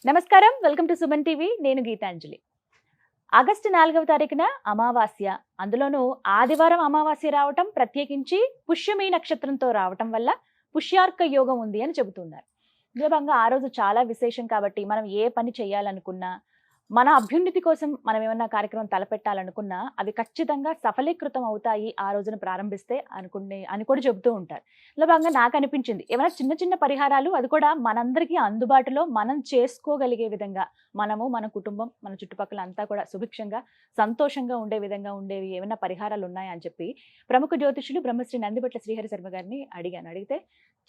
నమస్కారం, welcome to Suman TV. నేను Gitanjali. August 4వ తారీఖున అమావాస్య, అందులోనూ ఆదివారం అమావాస్య రావటం, ప్రత్యేకించి పుష్యమి నక్షత్రంతో రావటం వల్ల పుష్యార్క యోగం ఉంది అని చెబుతున్నారు. నిజంగా ఆ రోజు చాలా విశేషం కాబట్టి మనం ఏ పని చేయాలనుకున్నా, మన అభ్యున్నతి కోసం మనం ఏమన్నా కార్యక్రమం తలపెట్టాలనుకున్నా అవి ఖచ్చితంగా సఫలీకృతం అవుతాయి ఆ రోజున ప్రారంభిస్తే అని కూడా చెబుతూ ఉంటారు. ఇలా భాగంగా నాకు అనిపించింది, ఏమైనా చిన్న చిన్న పరిహారాలు, అది కూడా మనందరికీ అందుబాటులో మనం చేసుకోగలిగే విధంగా, మనము మన కుటుంబం మన చుట్టుపక్కల అంతా కూడా సుభిక్షంగా సంతోషంగా ఉండే విధంగా ఉండేవి ఏమైనా పరిహారాలు ఉన్నాయా అని చెప్పి ప్రముఖ జ్యోతిషులు బ్రహ్మశ్రీ నందిబట్ల శ్రీహరి శర్మ గారిని అడిగితే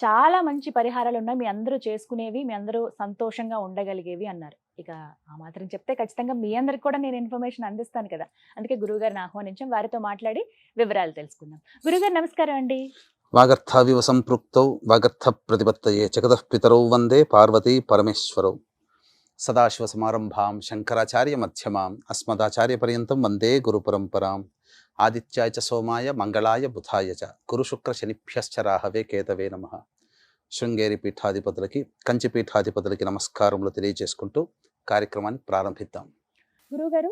చాలా మంచి పరిహారాలు ఉన్నాయి, మీ అందరూ చేసుకునేవి, మీ అందరూ సంతోషంగా ఉండగలిగేవి అన్నారు. ఇక ఆ మాత్రం చెప్తే ఖచ్చితంగా మీ అందరికి కూడా నేను ఇన్ఫర్మేషన్ అందిస్తాను కదా. అందుకే గురువు గారిని ఆహ్వానించాం, వారితో మాట్లాడి వివరాలు తెలుసుకుందాం. గురుగారు నమస్కారం అండి. వాగర్థావివ సంపృక్తౌ వాగర్థ ప్రతిపత్తయే జగతః పితరౌ వందే పార్వతీ పరమేశ్వరౌ. సదాశివ సమారంభాం శంకరాచార్య మధ్యమాం అస్మదాచార్య పర్యంతం వందే గురు పరంపరాం. ఆదిత్యాయ చ సోమాయ మంగళాయ బుధాయ చ గురు శుక్ర శనిభ్యశ్చ రాహవే కేతవే నమః. శృంగేరి పీఠాధిపతులకి, కంచి పీఠాధిపతులకి నమస్కారములు తెలియజేసుకుంటూ కార్యక్రమాన్ని ప్రారంభిద్దాం. గురువుగారు,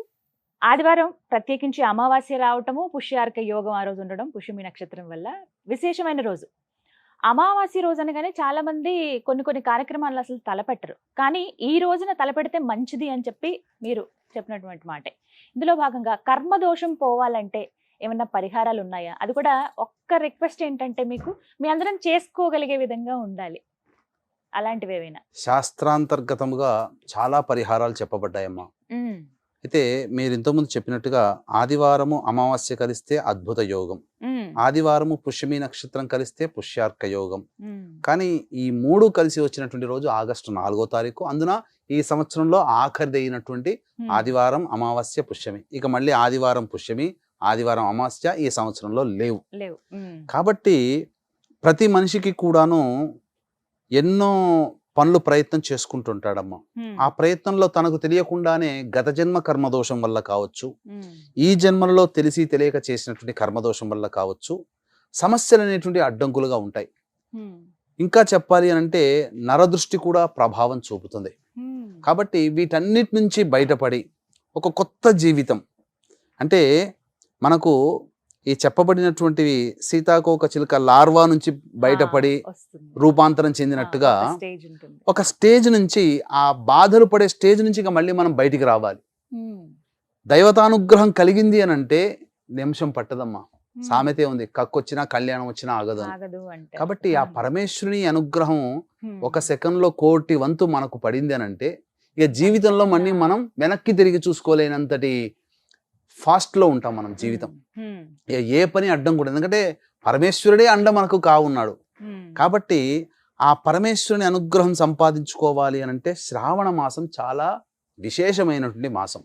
ఆదివారం ప్రత్యేకించి అమావాస్య రావటము, పుష్యార్క యోగం ఆ రోజు ఉండడం, పుష్యమి నక్షత్రం వల్ల విశేషమైన రోజు. అమావాస్య రోజు అనగానే చాలా మంది కొన్ని కార్యక్రమాలు అసలు తలపెట్టరు, కానీ ఈ రోజున తలపెడితే మంచిది అని చెప్పి మీరు చెప్పినటువంటి మాటే. ఇందులో భాగంగా కర్మదోషం పోవాలంటే ఏమన్నా పరిహారాలు ఉన్నాయా? అది కూడా ఒక్క రిక్వెస్ట్ ఏంటంటే, మీకు మీ అందరం చేసుకోగలిగే విధంగా ఉండాలి, అలాంటివి ఏవైనా. శాస్త్రాంతర్గతముగా చాలా పరిహారాలు చెప్పబడ్డాయమ్మా. అయితే మీరు ఇంతకుముందు చెప్పినట్టుగా ఆదివారము అమావాస్య కలిస్తే అద్భుత యోగం, ఆదివారము పుష్యమి నక్షత్రం కలిస్తే పుష్యార్క యోగం. కానీ ఈ మూడు కలిసి వచ్చినటువంటి రోజు ఆగస్టు 4వ తారీఖు. అందున ఈ సంవత్సరంలో ఆఖరిది అయినటువంటి ఆదివారం అమావాస్య పుష్యమి. ఇక మళ్ళీ ఆదివారం పుష్యమి, ఆదివారం అమావాస్య ఈ సంవత్సరంలో లేవు. కాబట్టి ప్రతి మనిషికి కూడాను ఎన్నో పనులు ప్రయత్నం చేసుకుంటుంటాడమ్మా. ఆ ప్రయత్నంలో తనకు తెలియకుండానే గత జన్మ కర్మదోషం వల్ల కావచ్చు, ఈ జన్మలో తెలిసి తెలియక చేసినటువంటి కర్మదోషం వల్ల కావచ్చు, సమస్యలు అనేటువంటి అడ్డంకులుగా ఉంటాయి. ఇంకా చెప్పాలి అని అంటే నరదృష్టి కూడా ప్రభావం చూపుతుంది. కాబట్టి వీటన్నిటి నుంచి బయటపడి ఒక కొత్త జీవితం, అంటే మనకు ఈ చెప్పబడినటువంటివి సీతాకోక చిలుక లార్వా నుంచి బయటపడి రూపాంతరం చెందినట్టుగా ఒక స్టేజ్ నుంచి, ఆ బాధలు పడే స్టేజ్ నుంచి ఇక మళ్ళీ మనం బయటికి రావాలి. దైవతానుగ్రహం కలిగింది అని అంటే నిమిషం పట్టదమ్మా. సామెతే ఉంది, కక్కొచ్చినా కళ్యాణం వచ్చినా ఆగదు. కాబట్టి ఆ పరమేశ్వరుని అనుగ్రహం ఒక సెకండ్ లో 1,000,000 వంతు మనకు పడింది అని అంటే, ఇక జీవితంలో మళ్ళీ మనం వెనక్కి తిరిగి చూసుకోలేనంతటి ఫాస్ట్ లో ఉంటాం మనం జీవితం. ఏ పని అడ్డం కూడా, ఎందుకంటే పరమేశ్వరుడే అండ మనకు కావున్నాడు. కాబట్టి ఆ పరమేశ్వరుని అనుగ్రహం సంపాదించుకోవాలి అని అంటే శ్రావణ మాసం చాలా విశేషమైనటువంటి మాసం.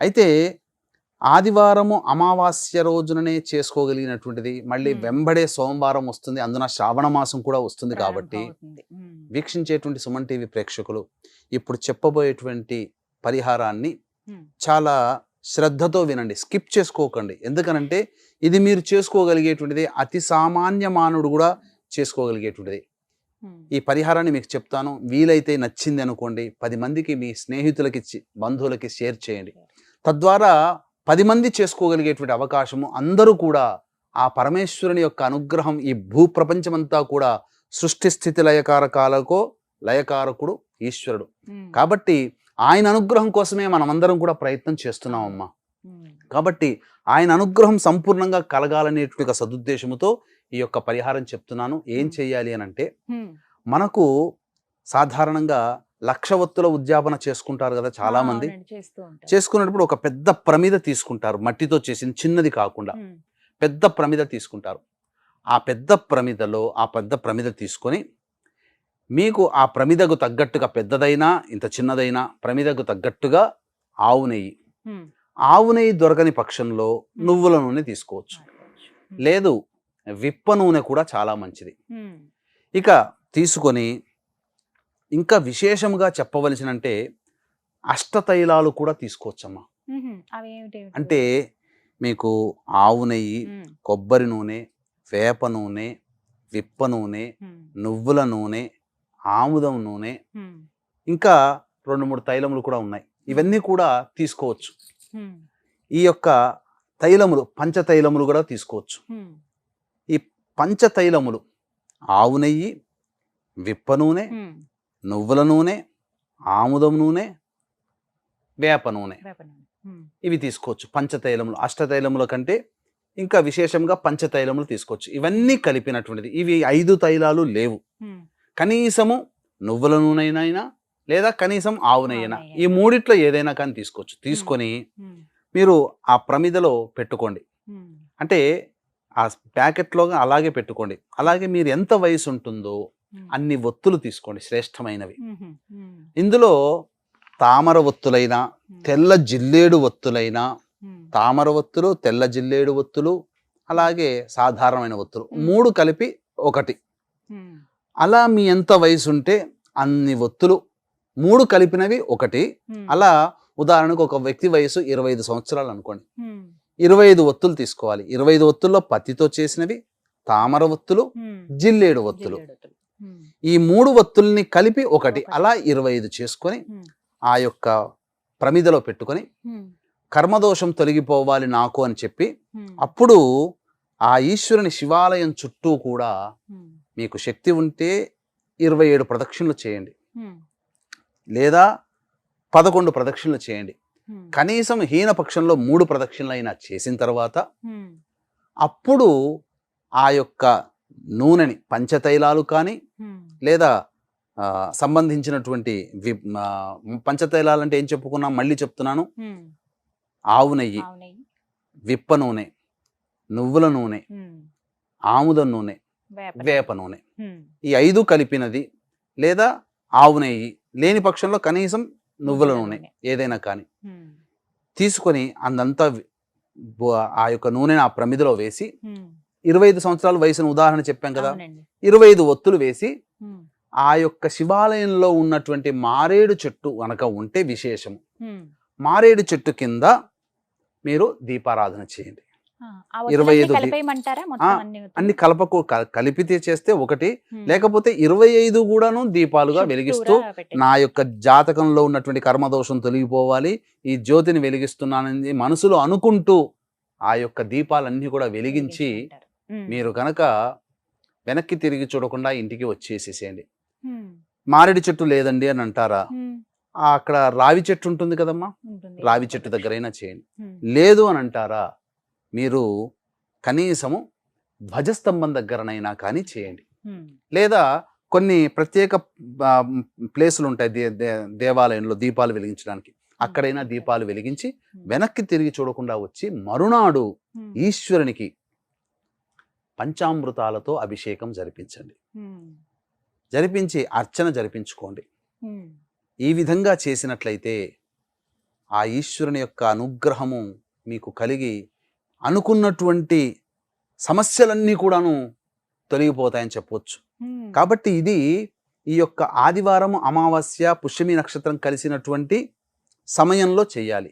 అయితే ఆదివారము అమావాస్య రోజుననే చేసుకోగలిగినటువంటిది, మళ్ళీ వెంబడే సోమవారం వస్తుంది, అందున శ్రావణ మాసం కూడా వస్తుంది. కాబట్టి వీక్షించేటువంటి సుమన్ టీవీ ప్రేక్షకులు ఇప్పుడు చెప్పబోయేటువంటి పరిహారాన్ని చాలా శ్రద్ధతో వినండి, స్కిప్ చేసుకోకండి. ఎందుకనంటే ఇది మీరు చేసుకోగలిగేటువంటిది, అతి సామాన్య మానవుడు కూడా చేసుకోగలిగేటువంటిది. ఈ పరిహారాన్ని మీకు చెప్తాను, వీలైతే నచ్చింది అనుకోండి, 10 మందికి, మీ స్నేహితులకి, బంధువులకి షేర్ చేయండి. తద్వారా 10 మంది చేసుకోగలిగేటువంటి అవకాశము, అందరూ కూడా ఆ పరమేశ్వరుని యొక్క అనుగ్రహం, ఈ భూప్రపంచమంతా కూడా సృష్టి స్థితి లయకారకాలకు లయకారకుడు ఈశ్వరుడు. కాబట్టి ఆయన అనుగ్రహం కోసమే మనమందరం కూడా ప్రయత్నం చేస్తున్నామమ్మా. కాబట్టి ఆయన అనుగ్రహం సంపూర్ణంగా కలగాలనేటువంటి సదుద్దేశముతో ఈ యొక్క పరిహారం చెప్తున్నాను. ఏం చెయ్యాలి అని అంటే, మనకు సాధారణంగా 1,00,000 ఒత్తుల ఉద్యాపన చేసుకుంటారు కదా చాలా మంది. చేసుకున్నప్పుడు ఒక పెద్ద ప్రమిద తీసుకుంటారు, మట్టితో చేసిన, చిన్నది కాకుండా పెద్ద ప్రమిద తీసుకుంటారు. ఆ పెద్ద ప్రమిద తీసుకొని, మీకు ఆ ప్రమిదకు తగ్గట్టుగా, పెద్దదైనా ఇంత చిన్నదైనా ప్రమిదకు తగ్గట్టుగా ఆవు నెయ్యి దొరకని పక్షంలో నువ్వుల నూనె తీసుకోవచ్చు, లేదు విప్ప నూనె కూడా చాలా మంచిది. ఇక తీసుకొని, ఇంకా విశేషంగా చెప్పవలసినంటే అష్టతైలాలు కూడా తీసుకోవచ్చమ్మా. అంటే మీకు ఆవు నెయ్యి, కొబ్బరి నూనె, వేప నూనె, విప్ప నూనె, నువ్వుల నూనె, ఆముదం నూనె, ఇంకా 2-3 తైలములు కూడా ఉన్నాయి. ఇవన్నీ కూడా తీసుకోవచ్చు. ఈ యొక్క తైలములు పంచతైలములు కూడా తీసుకోవచ్చు. ఈ పంచతైలములు ఆవు నెయ్యి, విప్ప నూనె, నువ్వుల నూనె, ఆముదం నూనె, వేప నూనె, ఇవి తీసుకోవచ్చు. పంచతైలములు అష్టతైలముల కంటే ఇంకా విశేషంగా పంచతైలములు తీసుకోవచ్చు. ఇవన్నీ కలిపినటువంటిది. ఇవి 5 తైలాలు లేవు. కనీసము నువ్వుల నూనెనైనా లేదా కనీసం ఆవు నెయ్యినా, ఈ మూడిట్లో ఏదైనా కానీ తీసుకోవచ్చు. తీసుకొని మీరు ఆ ప్రమిదలో పెట్టుకోండి. అంటే ఆ ప్యాకెట్లో అలాగే పెట్టుకోండి. అలాగే మీరు ఎంత వయసు ఉంటుందో అన్ని ఒత్తులు తీసుకోండి, శ్రేష్టమైనవి. ఇందులో తామర ఒత్తులైనా, తెల్ల జిల్లేడు ఒత్తులైనా, తామర ఒత్తులు, తెల్ల జిల్లేడు ఒత్తులు, అలాగే సాధారణమైన ఒత్తులు 3 కలిపి 1. అలా మీ ఎంత వయసు ఉంటే అన్ని ఒత్తులు 3 కలిపినవి 1. అలా ఉదాహరణకు ఒక వ్యక్తి వయసు 25 సంవత్సరాలు అనుకోండి, 25 ఒత్తులు తీసుకోవాలి. 25 ఒత్తుల్లో పత్తితో చేసినవి, తామర ఒత్తులు, జిల్లేడు ఒత్తులు, ఈ 3 ఒత్తుల్ని కలిపి 1. అలా 25 చేసుకొని ఆ యొక్క ప్రమిదలో పెట్టుకొని కర్మదోషం తొలగిపోవాలి నాకు అని చెప్పి అప్పుడు ఆ ఈశ్వరుని శివాలయం చుట్టూ కూడా మీకు శక్తి ఉంటే 27 ప్రదక్షిణలు చేయండి, లేదా 11 ప్రదక్షిణలు చేయండి. కనీసం హీన పక్షంలో 3 ప్రదక్షిణలు అయినా చేసిన తర్వాత అప్పుడు ఆ యొక్క నూనెని పంచతైలాలు కానీ లేదా సంబంధించినటువంటి పంచతైలాలు అంటే ఏం చెప్పుకున్నాం మళ్ళీ చెప్తున్నాను. ఆవు నెయ్యి, విప్ప నూనె, నువ్వుల నూనె, ఆముదం నూనె, వేప నూనె, ఈ 5 కలిపినది, లేదా ఆవు నెయ్యి లేని పక్షంలో కనీసం నువ్వుల నూనె ఏదైనా కానీ తీసుకొని అందంతా ఆ యొక్క నూనెని ఆ ప్రమిదలో వేసి 25 సంవత్సరాల వయసును ఉదాహరణ చెప్పాం కదా, 25 ఒత్తులు వేసి ఆ యొక్క శివాలయంలో ఉన్నటువంటి మారేడు చెట్టు కనుక ఉంటే విశేషం, మారేడు చెట్టు కింద మీరు దీపారాధన చేయండి. 25 అన్ని కలిపితే చేస్తే 1, లేకపోతే 25 కూడాను దీపాలుగా వెలిగిస్తూ నా యొక్క జాతకంలో ఉన్నటువంటి కర్మదోషం తొలగిపోవాలి, ఈ జ్యోతిని వెలిగిస్తున్నానని మనసులో అనుకుంటూ ఆ యొక్క దీపాలన్నీ కూడా వెలిగించి మీరు కనుక వెనక్కి తిరిగి చూడకుండా ఇంటికి వచ్చేసేసేయండి. మారేడు చెట్టు లేదండి అని అంటారా, అక్కడ రావి చెట్టు ఉంటుంది కదమ్మా, రావి చెట్టు దగ్గరైనా చేయండి. లేదు అని అంటారా, మీరు కనీసము ధ్వజస్తంభం దగ్గరనైనా కానీ చేయండి. లేదా కొన్ని ప్రత్యేక ప్లేసులు ఉంటాయి దేవాలయంలో దీపాలు వెలిగించడానికి, అక్కడైనా దీపాలు వెలిగించి వెనక్కి తిరిగి చూడకుండా వచ్చి మరునాడు ఈశ్వరునికి పంచామృతాలతో అభిషేకం జరిపించండి. జరిపించి అర్చన జరిపించుకోండి. ఈ విధంగా చేసినట్లయితే ఆ ఈశ్వరుని యొక్క అనుగ్రహము మీకు కలిగి అనుకున్నటువంటి సమస్యలన్నీ కూడాను తొలగిపోతాయని చెప్పవచ్చు. కాబట్టి ఇది ఈ యొక్క ఆదివారం అమావాస్య పుష్యమి నక్షత్రం కలిసినటువంటి సమయంలో చేయాలి.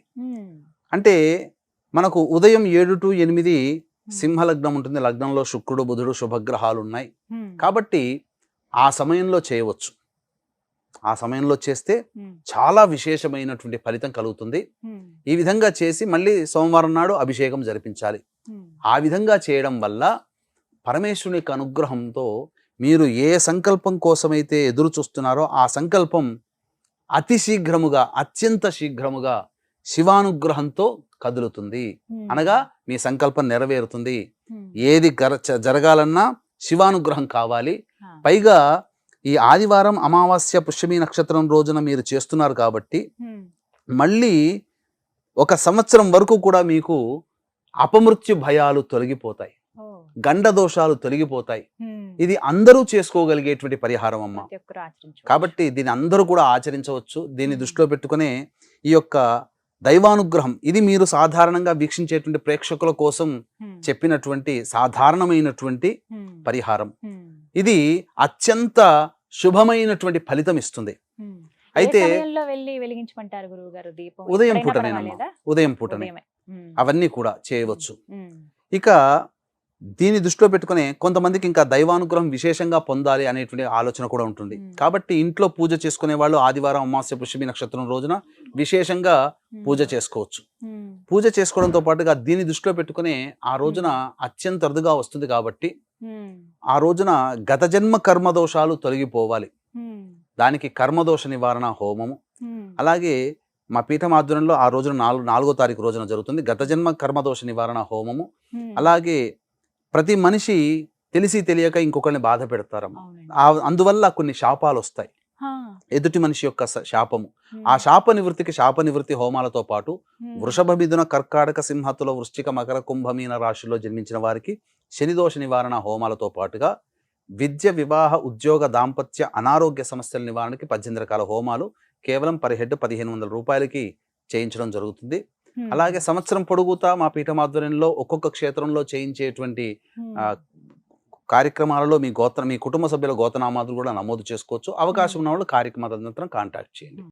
అంటే మనకు ఉదయం 7 to 8 సింహలగ్నం ఉంటుంది, లగ్నంలో శుక్రుడు బుధుడు శుభగ్రహాలు ఉన్నాయి. కాబట్టి ఆ సమయంలో చేయవచ్చు. ఆ సమయంలో చేస్తే చాలా విశేషమైనటువంటి ఫలితం కలుగుతుంది. ఈ విధంగా చేసి మళ్ళీ సోమవారం నాడు అభిషేకం జరిపించాలి. ఆ విధంగా చేయడం వల్ల పరమేశ్వరుని యొక్క అనుగ్రహంతో మీరు ఏ సంకల్పం కోసమైతే ఎదురు చూస్తున్నారో ఆ సంకల్పం అతి శీఘ్రముగా, అత్యంత శీఘ్రముగా శివానుగ్రహంతో కదులుతుంది. అనగా మీ సంకల్పం నెరవేరుతుంది. ఏది జరగాలన్నా శివానుగ్రహం కావాలి. పైగా ఈ ఆదివారం అమావాస్య పుష్యమి నక్షత్రం రోజున మీరు చేస్తున్నారు కాబట్టి మళ్ళీ 1 సంవత్సరం వరకు కూడా మీకు అపమృత్యు భయాలు తొలగిపోతాయి, గండ దోషాలు తొలగిపోతాయి. ఇది అందరూ చేసుకోగలిగేటువంటి పరిహారం అమ్మ. కాబట్టి దీన్ని అందరూ కూడా ఆచరించవచ్చు. దీన్ని దృష్టిలో పెట్టుకునే ఈ యొక్క దైవానుగ్రహం ఇది మీరు సాధారణంగా వీక్షించేటువంటి ప్రేక్షకుల కోసం చెప్పినటువంటి సాధారణమైనటువంటి పరిహారం. ఇది అత్యంత శుభమైనటువంటి ఫలితం ఇస్తుంది. అయితే ఉదయం పూటనే, ఉదయం పూటనే అవన్నీ కూడా చేయవచ్చు. ఇక దీన్ని దృష్టిలో పెట్టుకుని కొంతమందికి ఇంకా దైవానుగ్రహం విశేషంగా పొందాలి అనేటువంటి ఆలోచన కూడా ఉంటుంది. కాబట్టి ఇంట్లో పూజ చేసుకునే వాళ్ళు ఆదివారం అమావాస్య పుష్యమి నక్షత్రం రోజున విశేషంగా పూజ చేసుకోవచ్చు. పూజ చేసుకోవడంతో పాటుగా దీన్ని దృష్టిలో పెట్టుకుని ఆ రోజున అత్యంత అరుదుగా వస్తుంది కాబట్టి ఆ రోజున గత జన్మ కర్మదోషాలు తొలగిపోవాలి. దానికి కర్మదోష నివారణ హోమము, అలాగే మా పీఠం ఆధ్వర్యంలో ఆ రోజున 4వ తారీఖు రోజున జరుగుతుంది గత జన్మ కర్మదోష నివారణ హోమము. అలాగే ప్రతి మనిషి తెలిసి తెలియక ఇంకొకరిని బాధ పెడతారమ్మ. అందువల్ల కొన్ని శాపాలు వస్తాయి, ఎదుటి మనిషి యొక్క శాపము. ఆ శాప నివృత్తి హోమాలతో పాటు వృషభ మిథున కర్కాటక సింహతుల వృశ్చిక మకర కుంభమీన రాశిలో జన్మించిన వారికి శనిదోష నివారణ హోమాలతో పాటుగా విద్య, వివాహ, ఉద్యోగ, దాంపత్య, అనారోగ్య సమస్యల నివారణకి 18 రకాల హోమాలు కేవలం పర్ హెడ్ 1500 రూపాయలకి చేయించడం జరుగుతుంది. అలాగే సంవత్సరం పొడుగుతా మా పీఠం ఆధ్వర్యంలో ఒక్కొక్క క్షేత్రంలో చేయించేటువంటి కార్యక్రమాలలో మీ కుటుంబ సభ్యుల గోత్రనామాలు కూడా నమోదు చేసుకోవచ్చు. అవకాశం ఉన్న వాళ్ళు కార్యక్రమ తదనంతరం కాంటాక్ట్ చేయండి.